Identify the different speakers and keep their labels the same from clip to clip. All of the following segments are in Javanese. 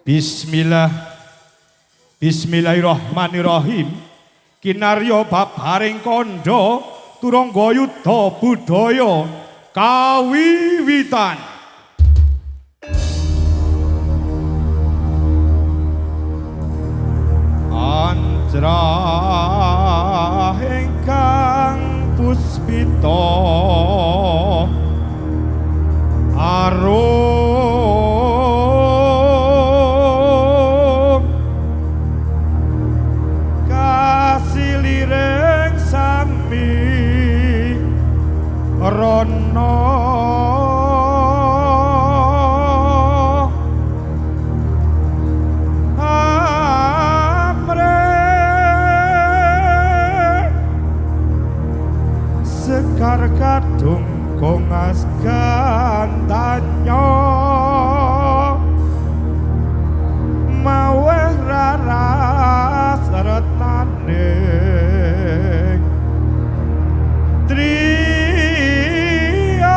Speaker 1: Bismillah. Bismillahirrahmanirrahim. Kinarya babaring kandha turangga yudha budaya kawiwitan. Anjrah ingkang puspita arum kasiliring sami rono sekar kadung kongas gandanya maweh raras retnaning triya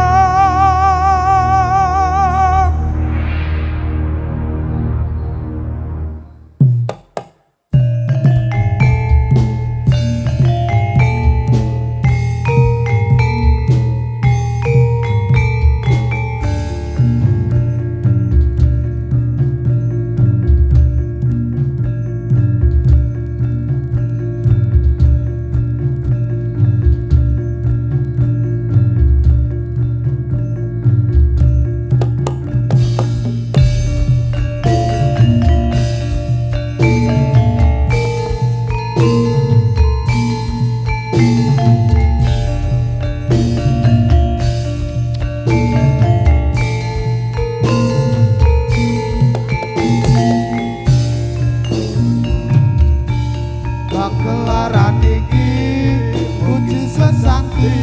Speaker 2: Gelaran iki puji sesanti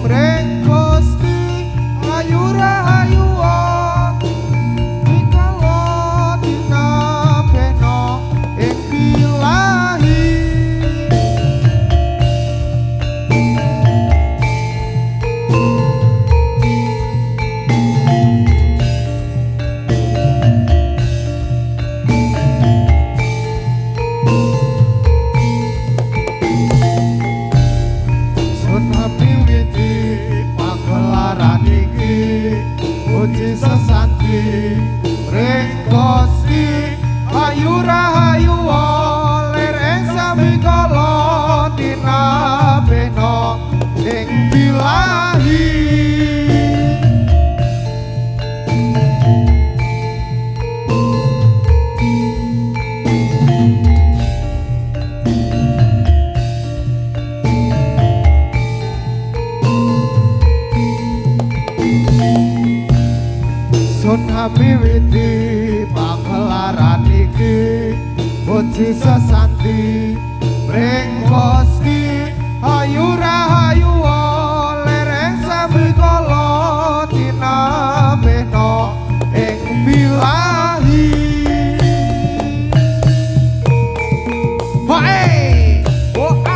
Speaker 2: mreng Gusti ayu rahayu mikala dina bena ing bilahi puji sesanti mreng Gusti ayu rahayu lereng sami kala dina bena ing bilahi sun miwiti pagelaran iki puji sesanti mreng Gusti ayu rahayu lereng sami kala dina bena ing bilahi hoe hoe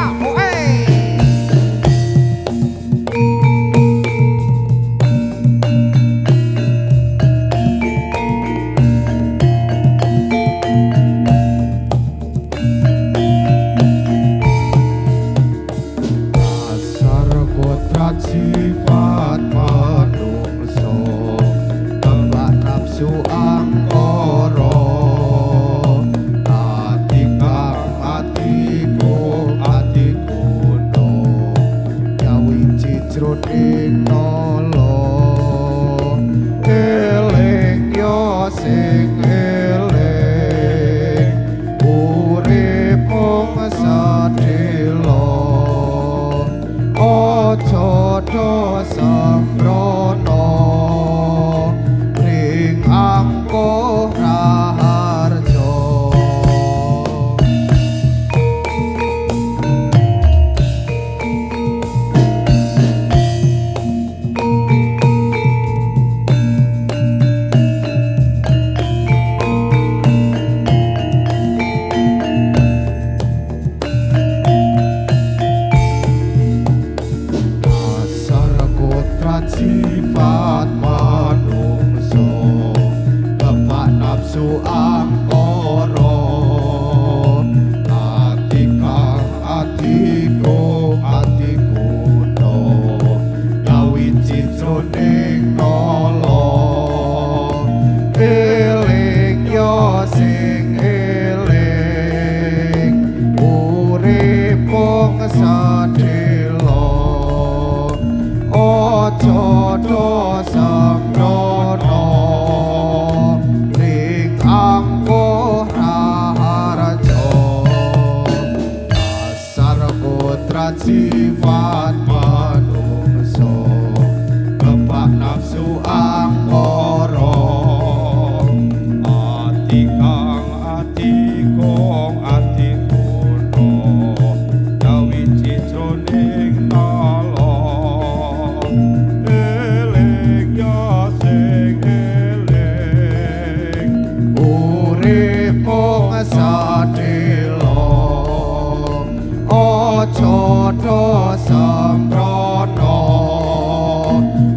Speaker 2: padha sembrono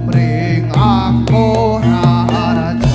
Speaker 2: mring Angkoraharja.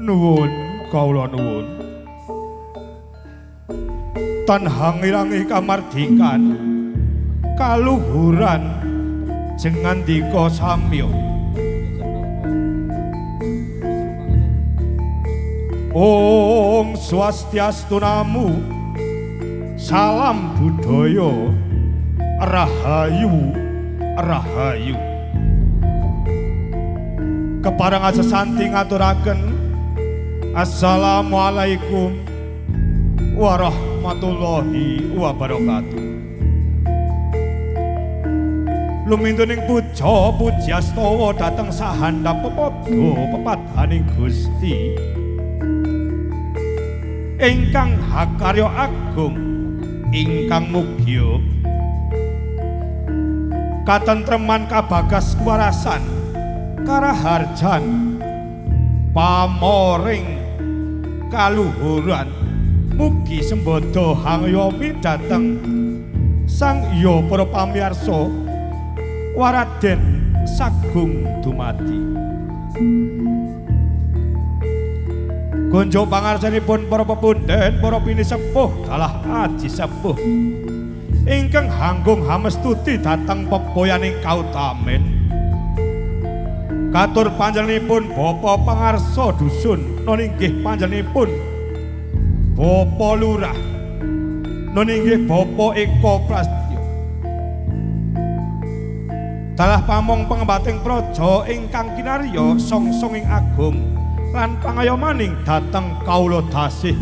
Speaker 1: Nuwun kawula nuwun. Tanhang irangi kamardikan kaluhuran jengandika samya. Om Swastiastu Namo. Salam budaya. Rahayu rahayu. Keparang sesanti ngaturaken Assalamualaikum warahmatullahi wabarakatuh. Lumintuning puja pujastawa dhateng sahandhap pepodo pepadhaning Gusti ingkang hakarya agung ingkang mugya katentreman kabagas kewarasan karaharjan pamoring kaluhuran mugi sembada hangyomi dhateng sang iya para pamirsa waraden sagung dumadi. Gonjo pangarsanipun para pepunden para pinisepuh dalah aji sepuh ingkang hanggung hamestuti dhateng pepoyaning kautamen. Katur panjenenganipun Bapa pangarsa dusun nun inggih panjenenganipun Bapa Lurah nun inggih Bapa Eko Prastya. Dalah pamong pengembating praja ingkang kinarya songsonging agung lan pangayomaning dhateng kawula dasih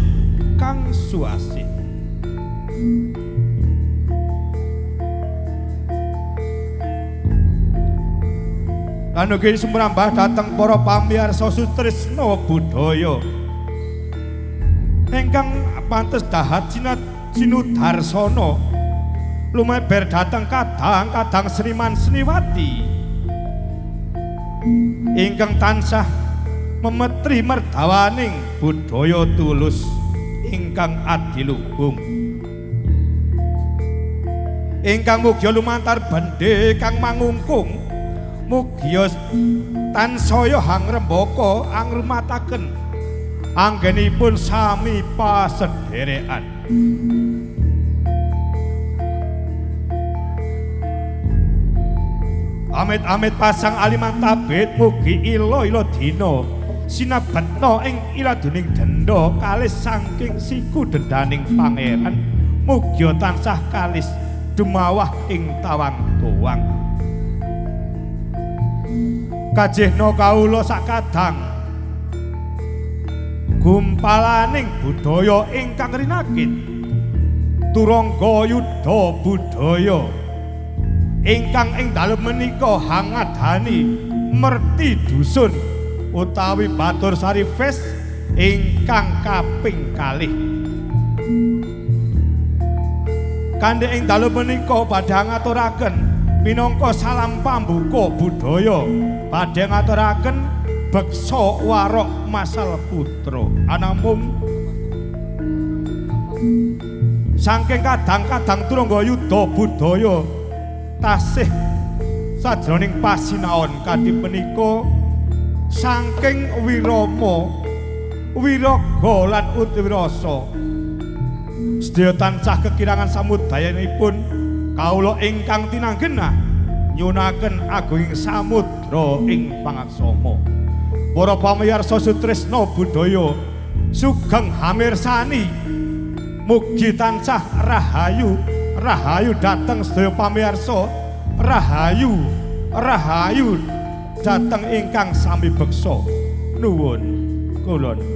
Speaker 1: kang suasih. Lan ugi sumrambah dhateng para pamirsa sutresna budaya ingkang pantes dahat sinudarsana lumeber dhateng kadang-kadang seniman seniwati ingkang tansah memetri merdawaning budaya tulus ingkang adiluhung. ingkang mugia lumantar bendhe kang mangungkung mugia tansaya hangrembaka angremataken anggenipun sami pasederekan. Amit-amit pasang alimantabit mugi ila-ila dina sinabetna ing iladuning denda kalis saking siku dendaning pangeran mugia tansah kalis dumawah ing tawang tuwang. Kajehna kawula sakadang gumpalaning budaya ingkang rinakit turangga yuda budaya ingkang ing dalem menika hangadhani merti dusun utawi Batur Sari Fest ingkang kaping kalih. Kandhe ing dalem menika badhe ngaturaken minangka salam pambuka budaya badhe ngaturaken beksa warok masal putra anamung saking kadang-kadang turangga yuda budaya tasih sajroning pasinaon kadhi menika saking wirama wiraga lan utiwirasa sedaya tansah kekirangan samudayanipun kawula ingkang tinanggenah nyunaken agunging samudra ing pangaksama. Para pamirsa sutresna budaya sugeng hamirsani mugi tansah rahayu rahayu dateng sedaya pamirsa rahayu rahayu dateng ingkang sami beksa nuwun kula nuwun.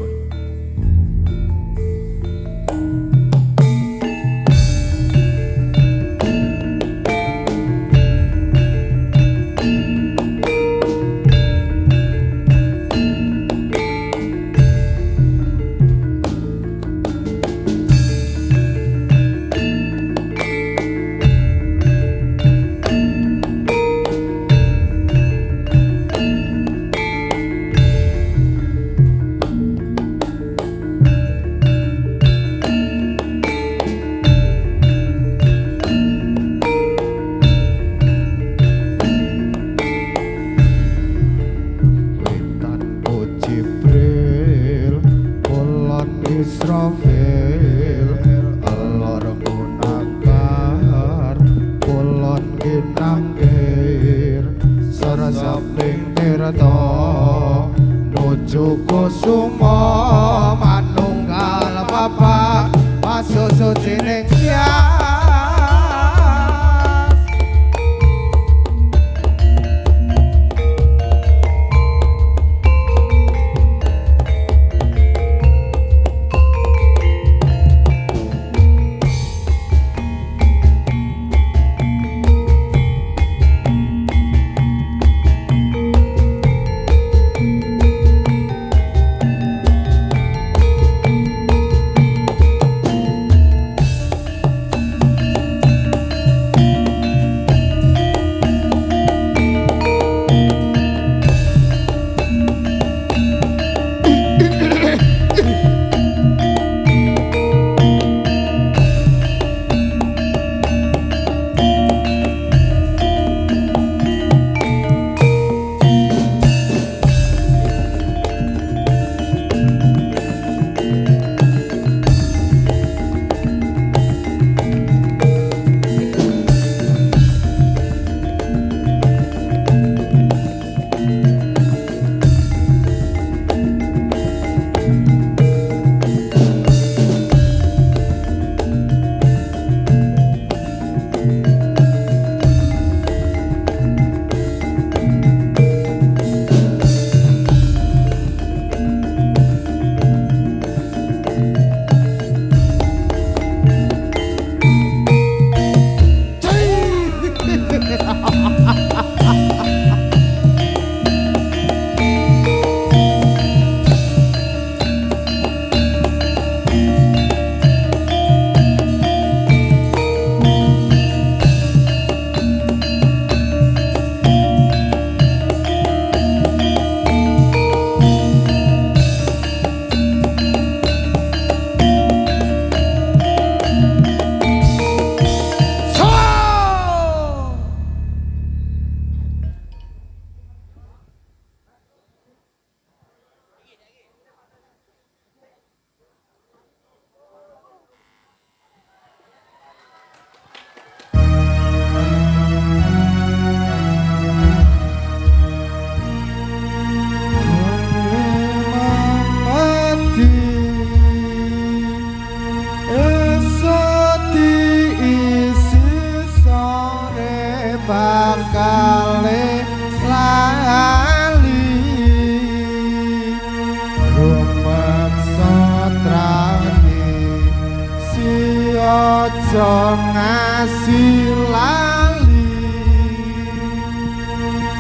Speaker 2: ojo ngasih lali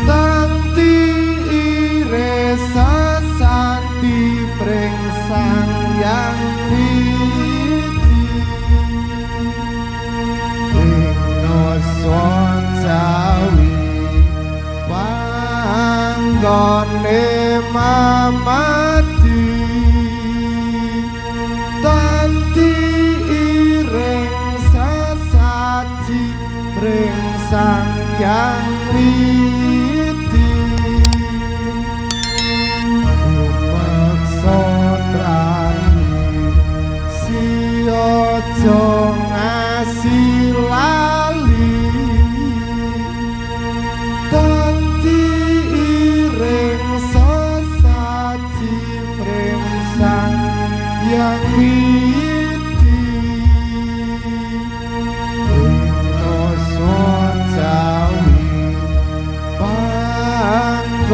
Speaker 2: tanti iresa santi pring sang yang Son Jawi panggone mamati tanti iring sasaji ring sang yang witi umaksa trani si ojo ngasih lali tanti iring sasaji ring sang yang witi Indoson Jawi panggone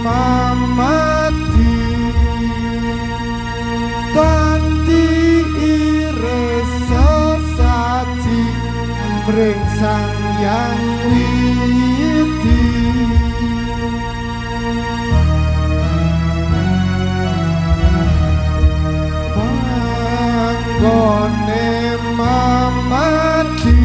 Speaker 2: mamati tanti iring sasaji ring sang yang witi panggone mamati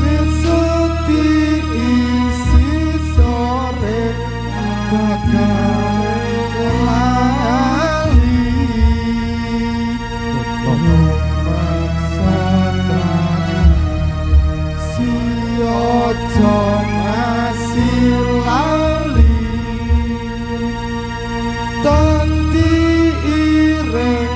Speaker 2: Mesuti isi sore bakal lali si ojo ngasih lali tanti iring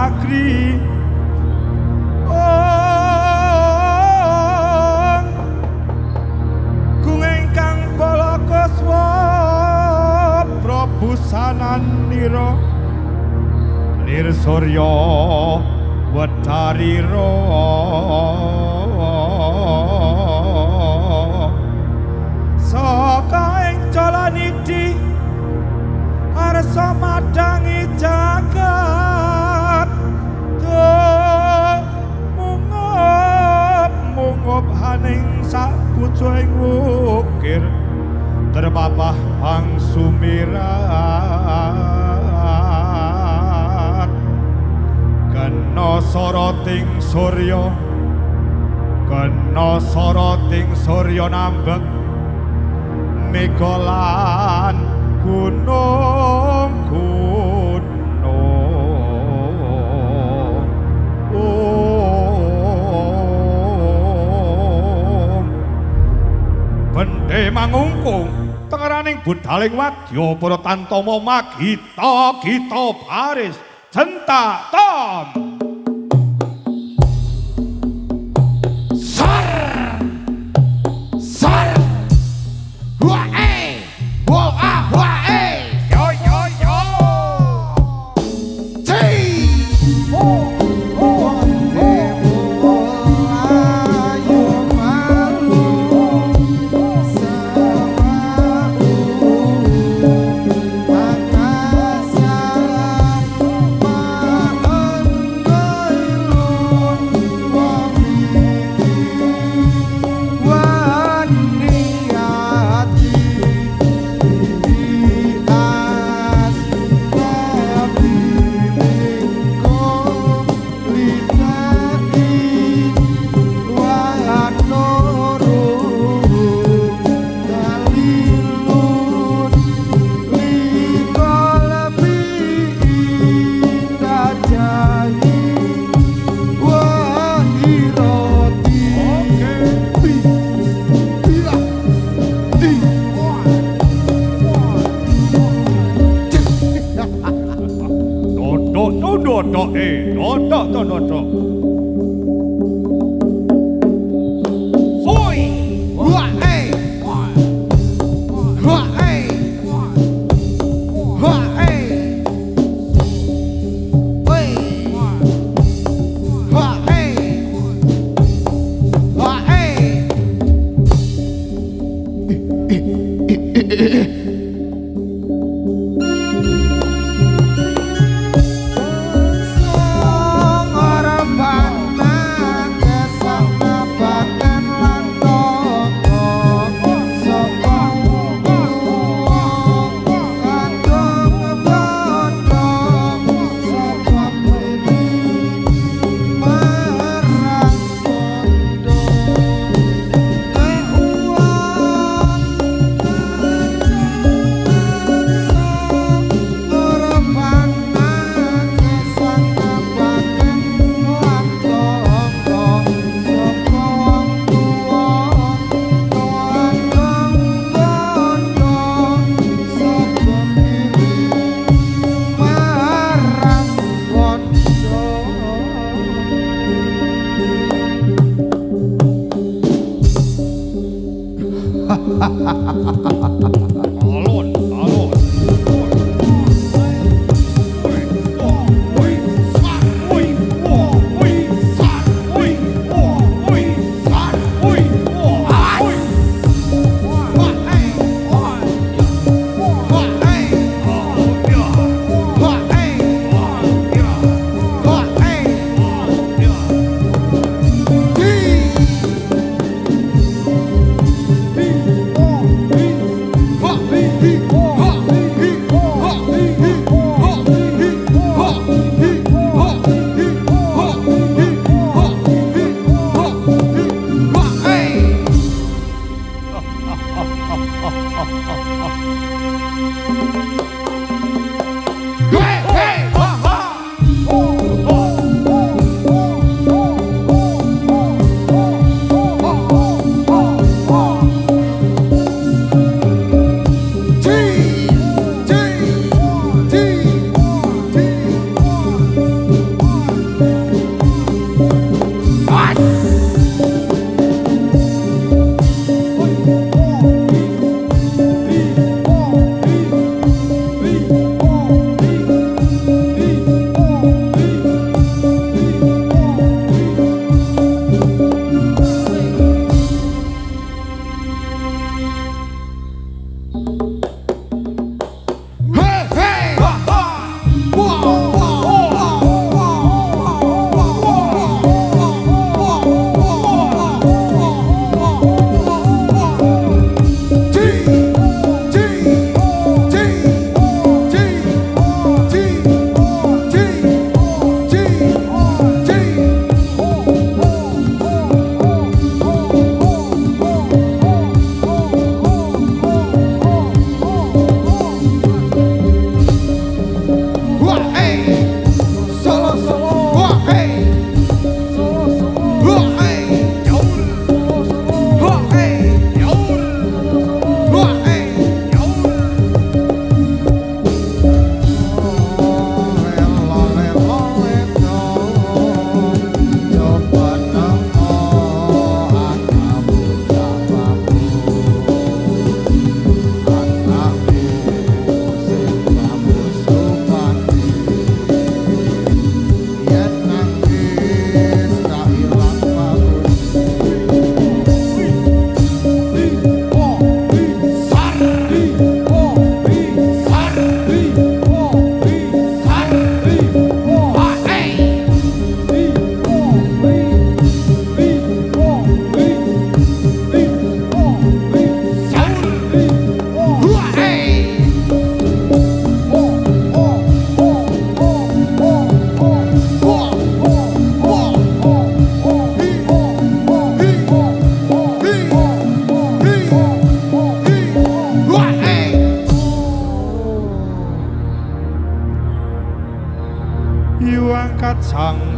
Speaker 1: Sagri Gung ingkang Balakaswa Prabu Sananira Lir Surya Wedarira Saka ing Jalanidi Arsa madangi jagat Mungup haning sapucuing wukir terpapah pang sumirat kena soroting surya nambek megolan gunung bendhe mangungkung tengeraning budaling wadya para tantama magita gita baris jentak tom
Speaker 2: Sar Wae Yo Ti
Speaker 1: no.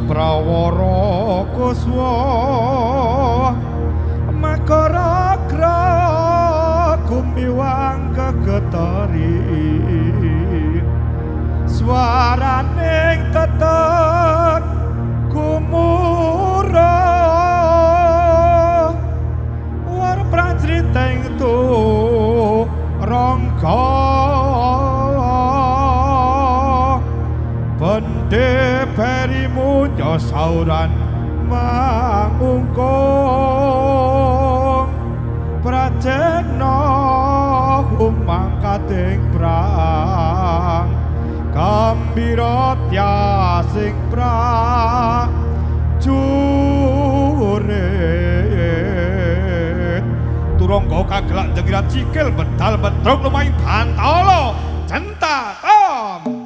Speaker 1: prawara kuswa makara kumiwang gegetari swaraning tetek kumurah war prajriteng tu rangga bende perimu nyosauran mangungkung prajekna humangkating prang gambira tyasing prajurit turangga kagelak jengiran cikil bedal bedrog lumaing bantala centatom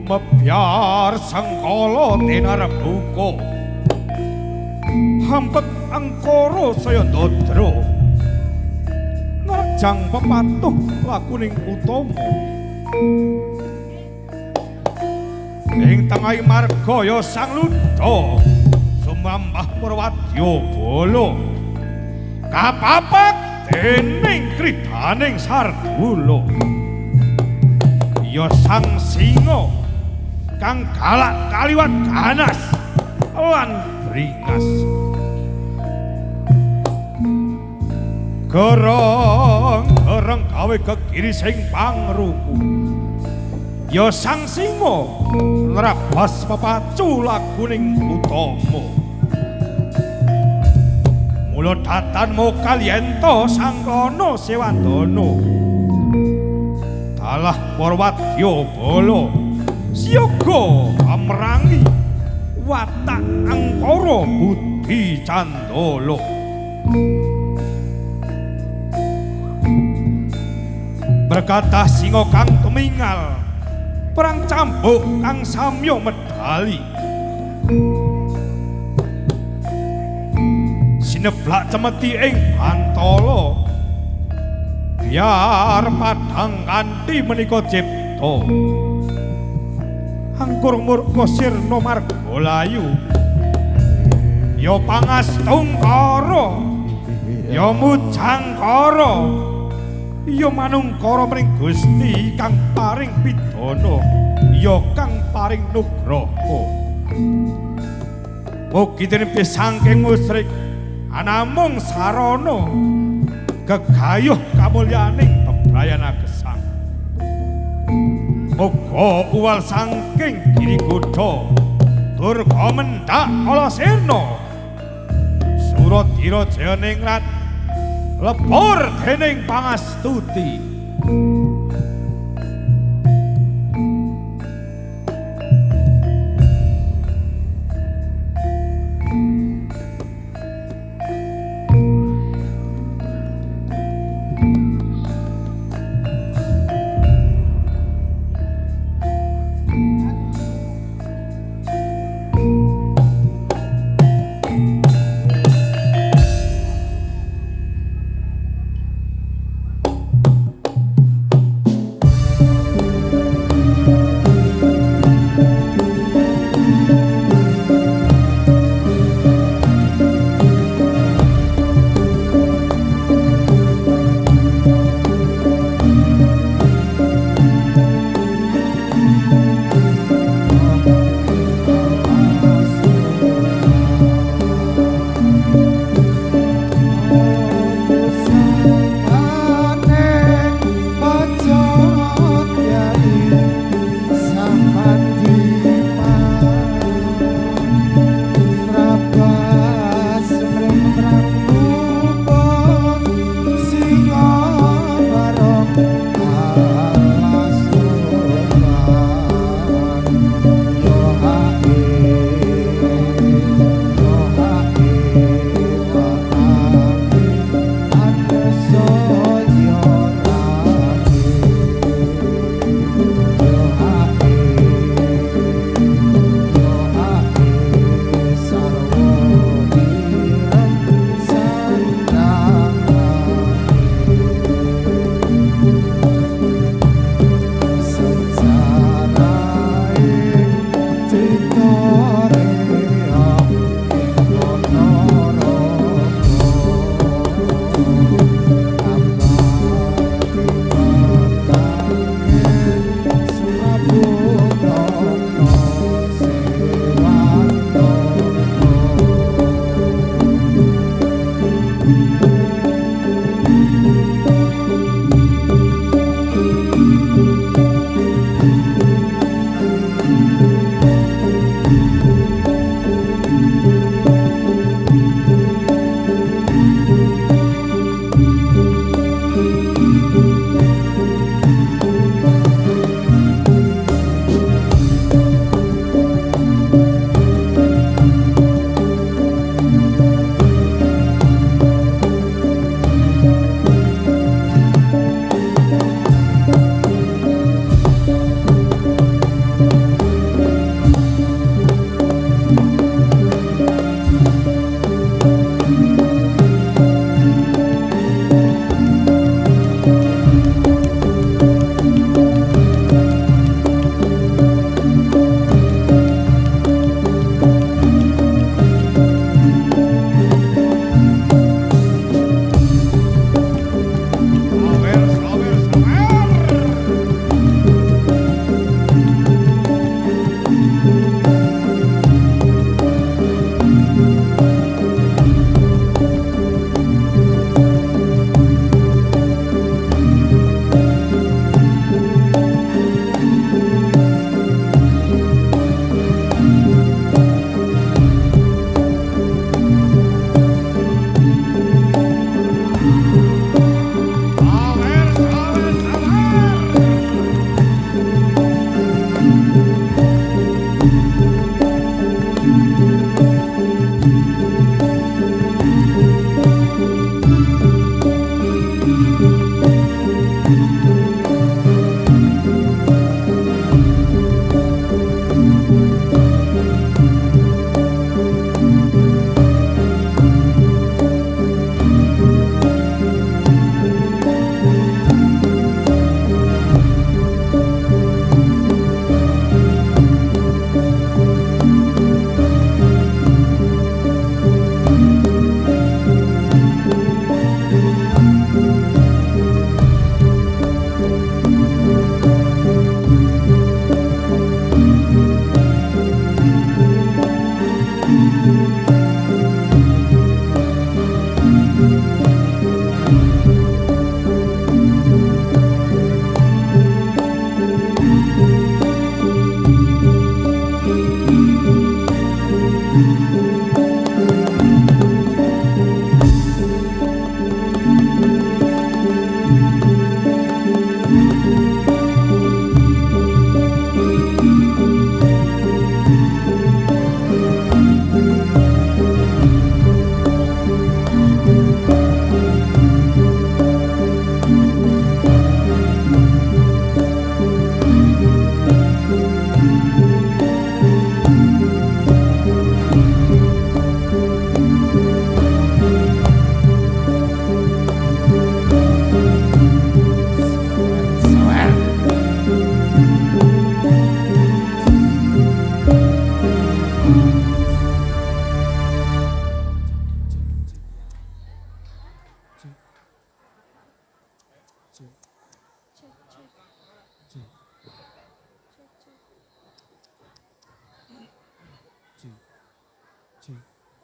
Speaker 1: Gumebyar sangkala tenar buka hampek angkara saya ndadra nerjang pepatuh lakuning utama ing tengahing marga ya sang Ludha sumambah Purwadya Bala kapapak dening kridaning Sardula ya sang singa kang galak kaliwat ganas lan bringas gereng gawe kekiri sing pangruku ya sang singa nrabas pepacu laguning utama mula datanmu kalyenta sangkana sewandana dalah Purwadya Bala siyaga amrangi watak angkara Budi Candala berkatah singa kang tumingal perang cambuk kang samya medali sineblak cemeti ing Bantala biar padhang kanthi menika cipta angkur murka sirna margalayu ya pangastungkara ya mujangkara ya manungkara mring Gusti kang paring pidana ya kang paring nugraha mugi denepi saking musrik anamung sarana gegayuh kamulyaning bebrayana gesang muga uwal saking Girigudha durga mendak Kalasena Suratira Jayaningrat lebur dening pangastuti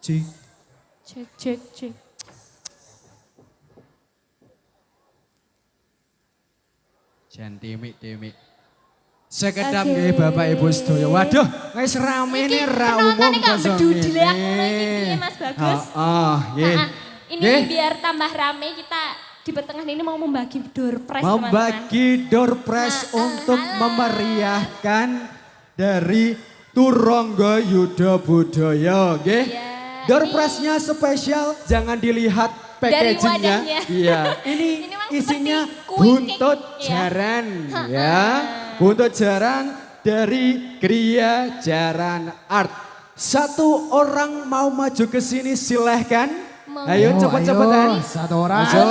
Speaker 3: Cik.
Speaker 4: Cek cek cek.
Speaker 3: Timik. Sekedap
Speaker 4: Oke.
Speaker 3: nggih Bapak Ibu sedaya. Waduh, wis rame
Speaker 4: Iki
Speaker 3: ne ra umum
Speaker 4: penontonnya kok
Speaker 3: kosong
Speaker 4: bedu
Speaker 3: ini.
Speaker 4: dilek ngono iki piye Mas Bagus?
Speaker 3: Oh, nggih.
Speaker 4: Nah, ini
Speaker 3: Nggih.
Speaker 4: biar tambah rame kita di pertengahan ini mau membagi door prize teman-teman.
Speaker 3: Membagi door prize untuk memeriahkan dari Turangga Yuda Budaya, nggih.
Speaker 4: Iya,
Speaker 3: Door
Speaker 4: ini-
Speaker 3: prize-nya spesial, jangan dilihat
Speaker 4: Dari
Speaker 3: packaging-nya.
Speaker 4: wadahnya.
Speaker 3: Iya, ini
Speaker 4: memang
Speaker 3: isinya
Speaker 4: seperti kue
Speaker 3: buntut
Speaker 4: cake, ya.
Speaker 3: jaran, ya. Buntut jaran dari Gria Jaran Art. Satu orang mau maju ke sini silahkan.
Speaker 4: Mau.
Speaker 3: Ayo cepet-cepetan.
Speaker 2: Satu orang.
Speaker 3: Maju.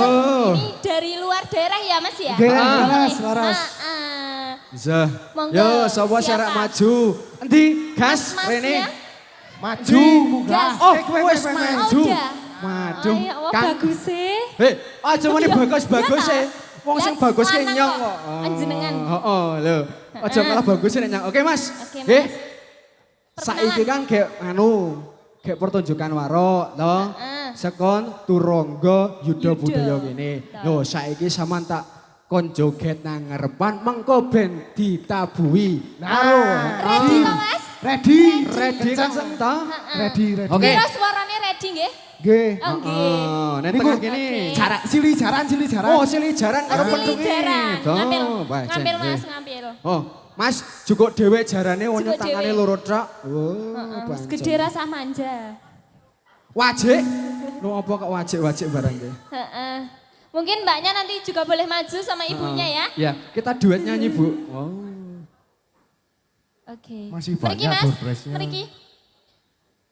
Speaker 4: Ini dari luar daerah ya Mas ya?
Speaker 2: Oke,
Speaker 3: laras,
Speaker 2: laras.
Speaker 3: Bisa.
Speaker 4: Monggo,
Speaker 3: Yo, sapa
Speaker 4: siapa?
Speaker 3: syarat maju. Endi? Gas,
Speaker 4: Mas
Speaker 3: Rene.
Speaker 4: ya?
Speaker 2: Maju,
Speaker 4: Gas.
Speaker 2: munggah.
Speaker 3: Oh,
Speaker 2: Kowe,
Speaker 3: wis
Speaker 2: kowe, kowe.
Speaker 3: maju.
Speaker 4: Oh, udah.
Speaker 3: Maju.
Speaker 4: Oh, ya Allah,
Speaker 3: Kang.
Speaker 4: bagus sih.
Speaker 3: Hei, aja muni
Speaker 4: Iya,
Speaker 3: bagus-bagus
Speaker 4: iya,
Speaker 3: e. Wong sing
Speaker 4: Lah,
Speaker 3: bagus ki
Speaker 4: lanang
Speaker 3: nyong
Speaker 4: kok,
Speaker 3: kok.
Speaker 4: panjenengan.
Speaker 3: Heeh, lho. Aja malah bagus nek nyong. Oke, Mas.
Speaker 4: Oke, Mas.
Speaker 3: Nggih.
Speaker 4: Perkenalan.
Speaker 3: Saiki kan kayak kayak pertunjukan warok, toh. Sekon Turangga Yuda
Speaker 4: Yuda.
Speaker 3: Budaya kene. Lho, saiki sampean tak kon joget nang ngarepan mengko ben ditabuhi.
Speaker 2: Nah,
Speaker 4: Ready kok Mas?
Speaker 2: ready.
Speaker 3: Ready kan toh?
Speaker 2: Ready.
Speaker 3: Oke.
Speaker 4: Kira suaranya ready nggih?
Speaker 2: Nggih.
Speaker 4: Oh nggih.
Speaker 3: Oh, nek
Speaker 2: Niku,
Speaker 3: tengah kene.
Speaker 4: Oke.
Speaker 2: Jarak sili jaran.
Speaker 3: Oh, sili jaran karo
Speaker 4: Sili
Speaker 3: pendungi.
Speaker 4: jaran.
Speaker 3: Toh,
Speaker 4: Ngambil
Speaker 3: pancen,
Speaker 4: Mas,
Speaker 3: nggih.
Speaker 4: ngambil.
Speaker 3: Oh, Mas, cukup dhewe jarane wong
Speaker 4: Cukup
Speaker 3: tangane
Speaker 4: dhewe.
Speaker 3: loro truk. Oh,
Speaker 4: Heeh,
Speaker 3: pancen.
Speaker 4: gede rasa manja.
Speaker 3: Wajik. Lu apa kok wajik-wajik barang ki?
Speaker 4: Heeh. Mungkin mbaknya nanti juga boleh maju sama ibunya ya.
Speaker 3: Ya, kita duet nyanyi, Bu. Oh.
Speaker 4: Oke.
Speaker 2: Masih
Speaker 4: Mriki,
Speaker 2: banyak
Speaker 4: Mas.
Speaker 2: door prize-nya.
Speaker 4: Mriki.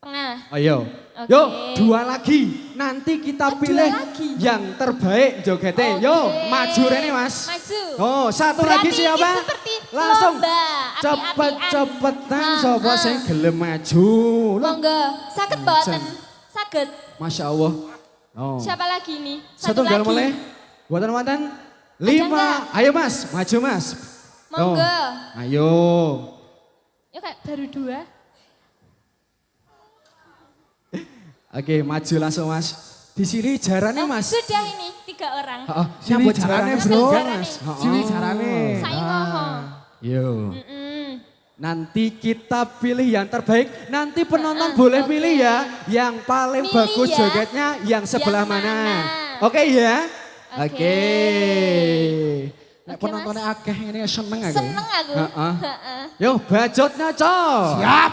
Speaker 4: Tengah.
Speaker 3: Ayo.
Speaker 4: Oke.
Speaker 3: Yo, dua lagi. Nanti kita
Speaker 4: Oh, dua
Speaker 3: pilih
Speaker 4: lagi.
Speaker 3: yang terbaik jogete. Yo,
Speaker 4: Oke.
Speaker 3: maju Rene, Mas.
Speaker 4: Maju.
Speaker 3: Oh, satu
Speaker 4: Berarti
Speaker 3: lagi siapa?
Speaker 4: ini seperti
Speaker 3: Langsung
Speaker 4: lomba,
Speaker 3: cepet-cepetan
Speaker 4: api-apian.
Speaker 3: sapa
Speaker 4: Heeh.
Speaker 3: sing gelem maju. Loh,
Speaker 4: Monggo, saged boten? Saged.
Speaker 3: Masya Allah. Oh.
Speaker 4: Siapa lagi nih?
Speaker 3: Satu gal
Speaker 4: lagi.
Speaker 3: mulai. Buatan mantan. 5. Ayo Mas, maju Mas.
Speaker 4: Monggo.
Speaker 3: Oh. Ayo.
Speaker 4: Ya kayak baru 2.
Speaker 3: Oke, maju langsung Mas. Di sini jarannya Mas.
Speaker 4: Sudah ini 3 orang.
Speaker 3: Heeh,
Speaker 2: Sini
Speaker 3: nyambut
Speaker 2: jarannya,
Speaker 3: jarannya
Speaker 2: Bro.
Speaker 3: tiga,
Speaker 4: Jarannya.
Speaker 3: Mas. Heeh.
Speaker 2: Sili jarane.
Speaker 4: Saingoho.
Speaker 3: Yo.
Speaker 4: Mm-mm.
Speaker 3: Nanti kita pilih yang terbaik. Nanti penonton boleh
Speaker 4: oke.
Speaker 3: pilih ya. Yang paling
Speaker 4: Milih
Speaker 3: bagus
Speaker 4: ya.
Speaker 3: jogetnya yang sebelah
Speaker 4: Yang
Speaker 3: mana.
Speaker 4: mana.
Speaker 3: Oke ya?
Speaker 4: Oke.
Speaker 3: Oke. Nek
Speaker 4: Oke,
Speaker 3: penontonnya
Speaker 4: Mas.
Speaker 3: akeh ini seneng aku.
Speaker 4: Seneng aku.
Speaker 3: Heeh.
Speaker 4: Heeh.
Speaker 3: Yo, bajotnya cok.
Speaker 2: Siap.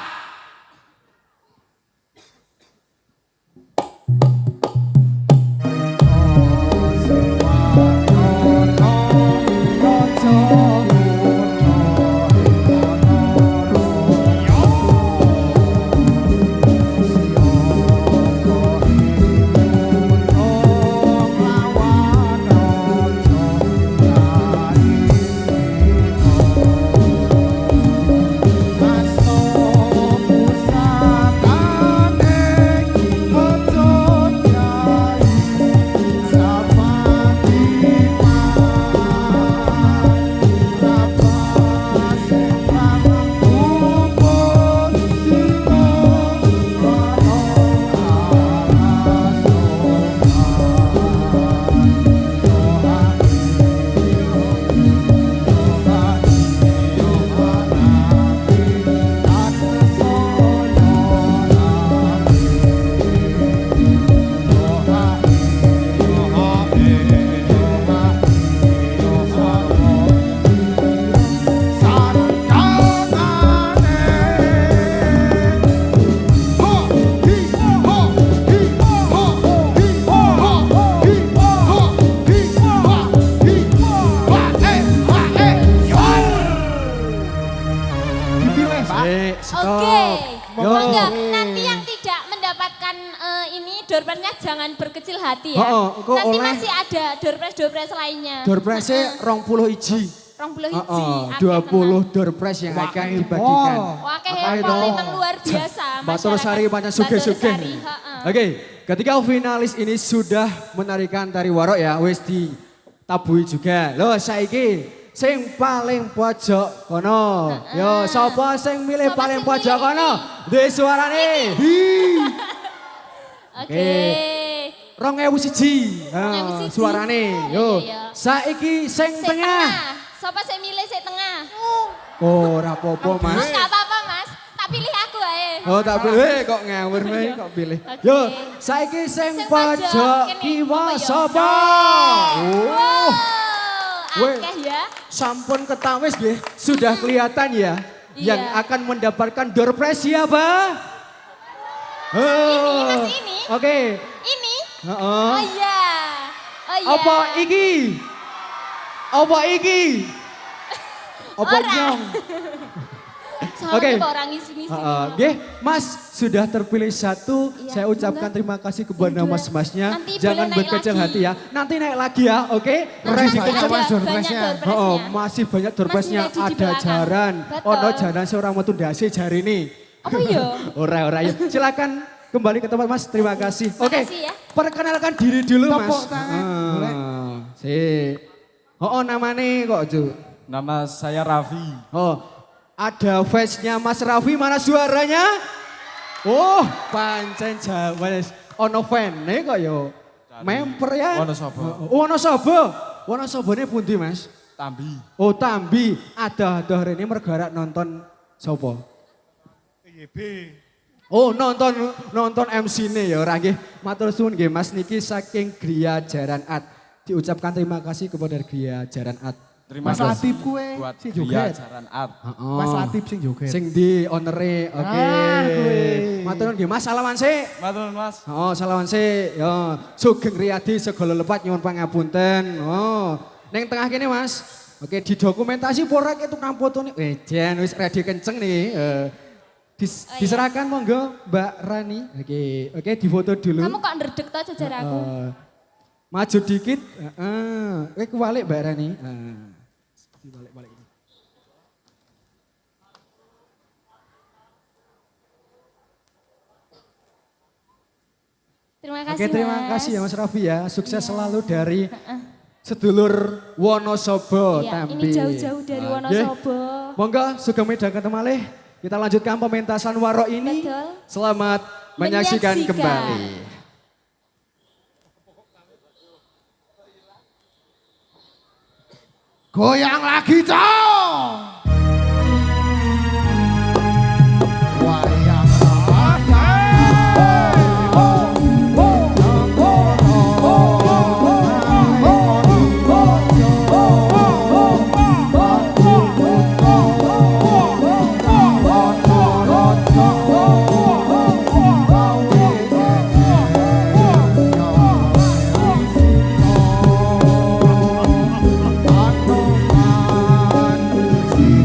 Speaker 2: Dipilih, Pak.
Speaker 3: Stop.
Speaker 4: Oke.
Speaker 3: Yo.
Speaker 4: Monggo, nanti yang tidak mendapatkan ini door prize-nya jangan berkecil hati ya.
Speaker 3: Oh, engko
Speaker 4: Nanti
Speaker 3: oleh-
Speaker 4: masih ada door prize lainnya.
Speaker 3: Door prize-nya 20 iji.
Speaker 4: 20
Speaker 3: Oh,
Speaker 4: hiji.
Speaker 3: oh,
Speaker 4: akeh
Speaker 3: 20 door prize yang
Speaker 2: Wah,
Speaker 3: akan
Speaker 2: akeh
Speaker 3: dibagikan.
Speaker 2: pol.
Speaker 4: tenan. Wah, akeh
Speaker 3: Akeh
Speaker 4: heboh,
Speaker 3: dong.
Speaker 4: memang luar biasa.
Speaker 3: Batur
Speaker 4: masyarakat
Speaker 3: Sari banyak suge-suge.
Speaker 4: Batur Sari, heeh.
Speaker 3: Oke, ketika finalis ini sudah menarikan tari warok ya, wis di tabui juga. Loh saiki sing paling pojok kono. Yo sapa sing milih
Speaker 4: Sapa
Speaker 3: paling
Speaker 4: sing
Speaker 3: pojok
Speaker 4: milih
Speaker 3: kono? Duwe suarane.
Speaker 4: Oke.
Speaker 3: 2001. Nah,
Speaker 4: 2001.
Speaker 3: suarane.
Speaker 4: Oh,
Speaker 3: Yo.
Speaker 4: iya, iya.
Speaker 3: Saiki sing
Speaker 4: Sing
Speaker 3: tengah.
Speaker 4: Sapa sing milih sing tengah?
Speaker 3: Oh, ora apa-apa,
Speaker 4: Oh,
Speaker 3: Mas.
Speaker 4: enggak apa-apa, Mas. Tak pilih aku ae.
Speaker 3: Oh, tak pilih kok ngawur wae kok pilih.
Speaker 4: Oke.
Speaker 3: Yo, saiki sing
Speaker 4: Sing
Speaker 3: pojok
Speaker 4: pojok, kene,
Speaker 3: kiwa
Speaker 4: apa ya?
Speaker 3: sapa? Oh,
Speaker 4: Wow,
Speaker 3: Weh.
Speaker 4: akeh ya.
Speaker 3: sampun ketawis nggih. Sudah kelihatan ya
Speaker 4: Iya.
Speaker 3: yang akan mendapatkan door prize siapa?
Speaker 4: Ini, Mas, ini.
Speaker 3: Oke.
Speaker 4: Ini?
Speaker 3: Heeh.
Speaker 4: Oh iya. Oh iya.
Speaker 3: Apa iki? Apa iki? Apa
Speaker 4: Ora.
Speaker 3: nyong?
Speaker 4: Soalnya
Speaker 3: Oke.
Speaker 4: orang ngisi-ngisi.
Speaker 3: Nggih, Mas sudah terpilih satu.
Speaker 4: Iya,
Speaker 3: Saya ucapkan
Speaker 4: enggak.
Speaker 3: terima kasih kepada
Speaker 4: Yang dua.
Speaker 3: mas-masnya.
Speaker 4: Nanti
Speaker 3: Jangan
Speaker 4: boleh naik
Speaker 3: berkecil
Speaker 4: lagi.
Speaker 3: hati ya. Nanti naik lagi ya, oke?
Speaker 4: Nanti
Speaker 3: Rest
Speaker 4: masih
Speaker 2: banyak,
Speaker 3: kenceng.
Speaker 2: Mas,
Speaker 4: ada
Speaker 2: door
Speaker 4: banyak
Speaker 2: prize-nya.
Speaker 4: door prize-nya.
Speaker 3: Oh, masih banyak doorprize-nya.
Speaker 4: Masih ready di
Speaker 3: Ada
Speaker 4: belakang.
Speaker 3: jaran.
Speaker 4: Betul.
Speaker 3: Ono jaran seorang metu ndase jari ini.
Speaker 4: Apa iya?
Speaker 3: Ora ya. Silakan kembali ke tempat Mas. Terima kasih. Oke.
Speaker 4: Makasih ya.
Speaker 3: Perkenalkan diri dulu, Mas.
Speaker 2: Tepuk tangan. Boleh.
Speaker 3: Sik. Oh, namanya kok, Ju?
Speaker 5: Nama saya Raffi.
Speaker 3: Oh, ada face-nya Mas Raffi, mana suaranya? Oh, pancen Jawa. Ono fan kok yo. Memper ya.
Speaker 5: Wonosobo.
Speaker 3: Oh, Wonosobo. Wonosobone pundi, Mas?
Speaker 5: Tambi.
Speaker 3: Oh, Tambi. Ada hari ini mergarak nonton sopo?
Speaker 1: YB.
Speaker 3: Oh, nonton MC-ne ya ora nggih. Matur suwun nggih Mas niki saking Gria Jaran Art. Diucapkan terima kasih kepada Gria Jaran Art.
Speaker 5: Terima
Speaker 2: Mas
Speaker 5: kasih
Speaker 2: Latif kue,
Speaker 5: buat
Speaker 2: si
Speaker 5: Gria
Speaker 2: joget.
Speaker 5: Jaran Art.
Speaker 3: Heeh.
Speaker 2: Mas Latif sing joget.
Speaker 3: Sing di onere, oke.
Speaker 2: Ah, kuwi.
Speaker 3: Matur nuwun nggih Mas, salaman sik.
Speaker 5: Matur Mas.
Speaker 3: Oh, salaman sik. Yo, Sugeng Riyadi segala lepat nyuwun pangapunten. Oh, ning tengah kene Mas. Oke, didokumentasi pora ki tukang fotone. Jen wis ready kenceng nih. Diserahkan monggo Mbak Rani. Oke, difoto dulu.
Speaker 4: Kamu kok ndredeg to jajar aku?
Speaker 3: Maju dikit. Heeh. Kowe kewalik Mbak Rani. Dibalik-balik.
Speaker 4: Terima kasih,
Speaker 3: Oke, terima
Speaker 4: Mas.
Speaker 3: kasih ya Mas Raffi ya. Sukses selalu dari sedulur Wonosobo
Speaker 4: Iya,
Speaker 3: Tambi.
Speaker 4: ini jauh-jauh dari Wonosobo.
Speaker 3: Monggo sugeng midang ketemalih. Kita lanjutkan pementasan waro ini.
Speaker 4: Betul.
Speaker 3: Selamat menyaksikan
Speaker 4: Menyaksikan.
Speaker 3: kembali.
Speaker 2: Goyang lagi, Cok. Wayang Si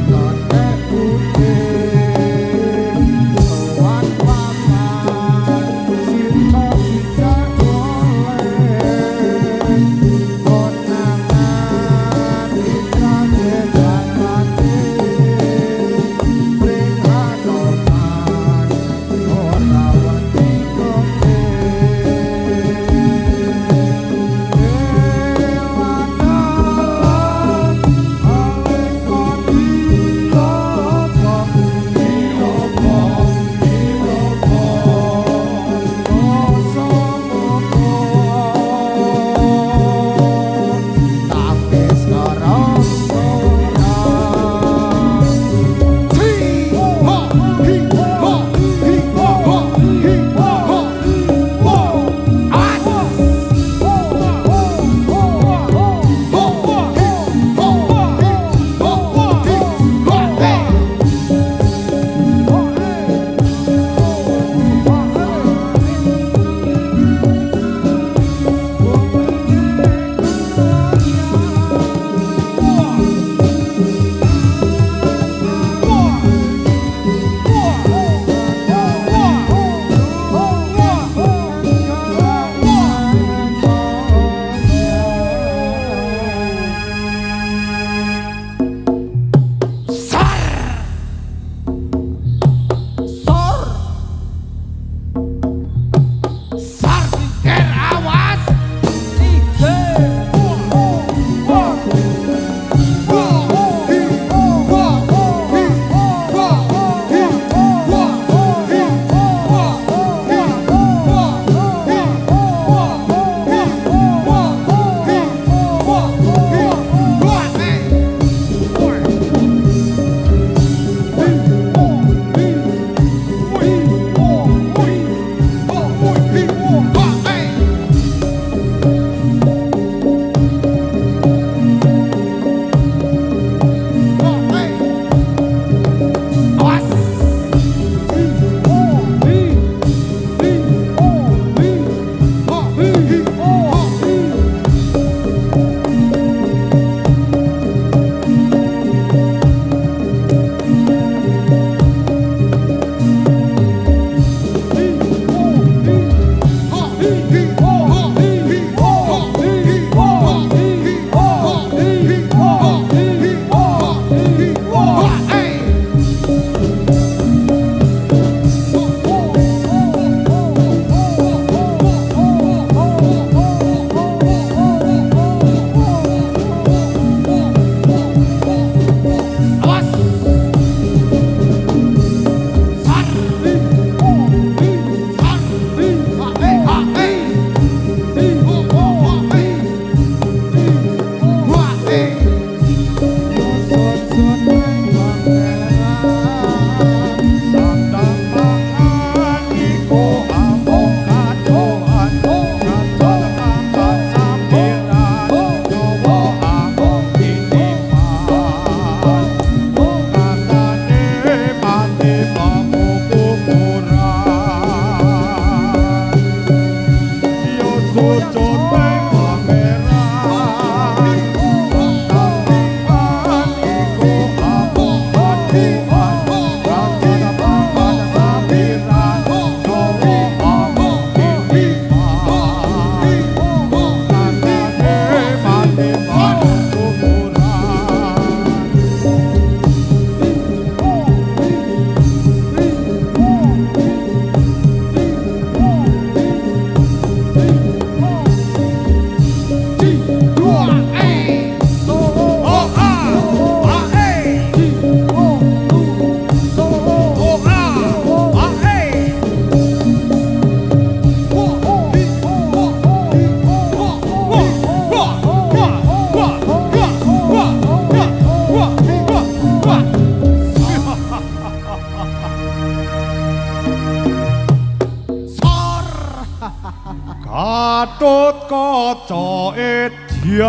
Speaker 1: Gatut Kaca Edian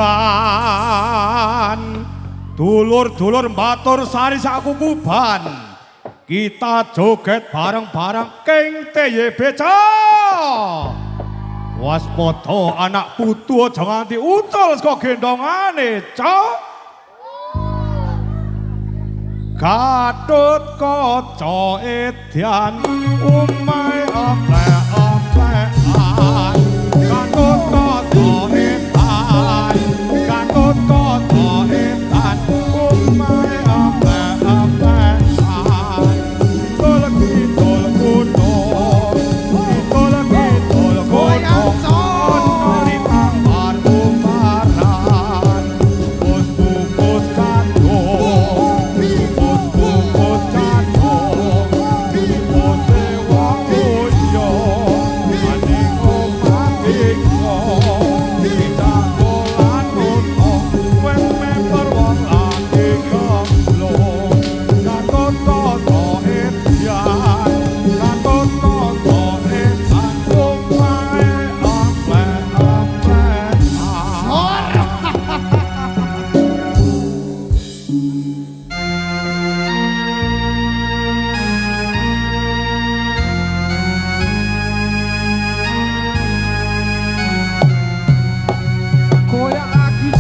Speaker 1: dulur-dulur matur sari sakukuban kita joget bareng-bareng King TYB waspada anak putu aja nganti ucul saka gendongane Gatut Kaca Edian umai oplek-oplekan Gatut Kaca Edian Gatut Kaca Edian umai oplek-oplekan Kidul kuno Kidul kuno Onori tambar umaran Bus-bus kandung Bus-bus kandung Buse wong uyo Aning omah bingko Dicanggolan utong Wes memper wong lagi gemblong Gatut Kaca Edian Gatut Kaca Edian Umahe oplek-oplekan
Speaker 2: Goyang lagi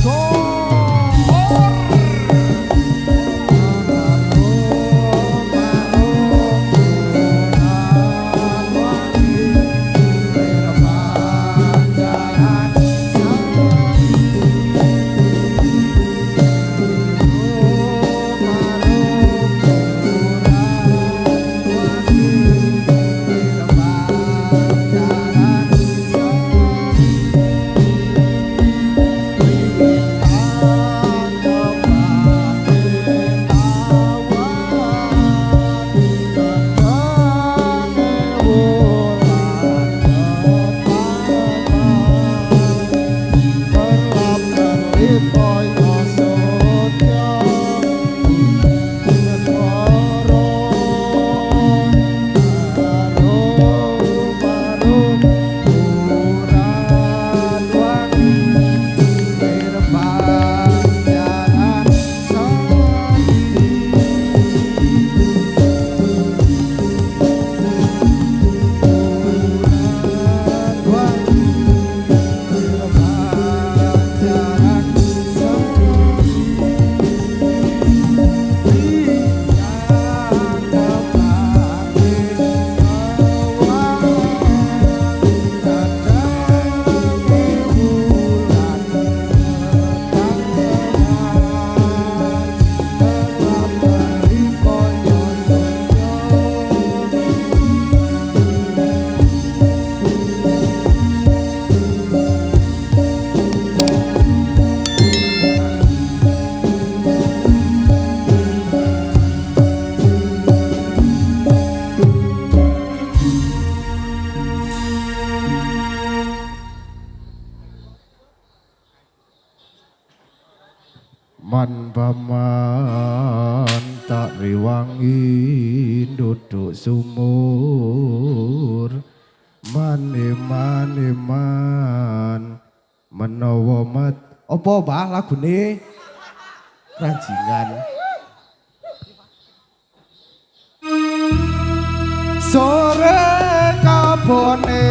Speaker 2: Man paman tak riwangi duduk sumur man menawa mat apa bah lagune ranjingan sore kabone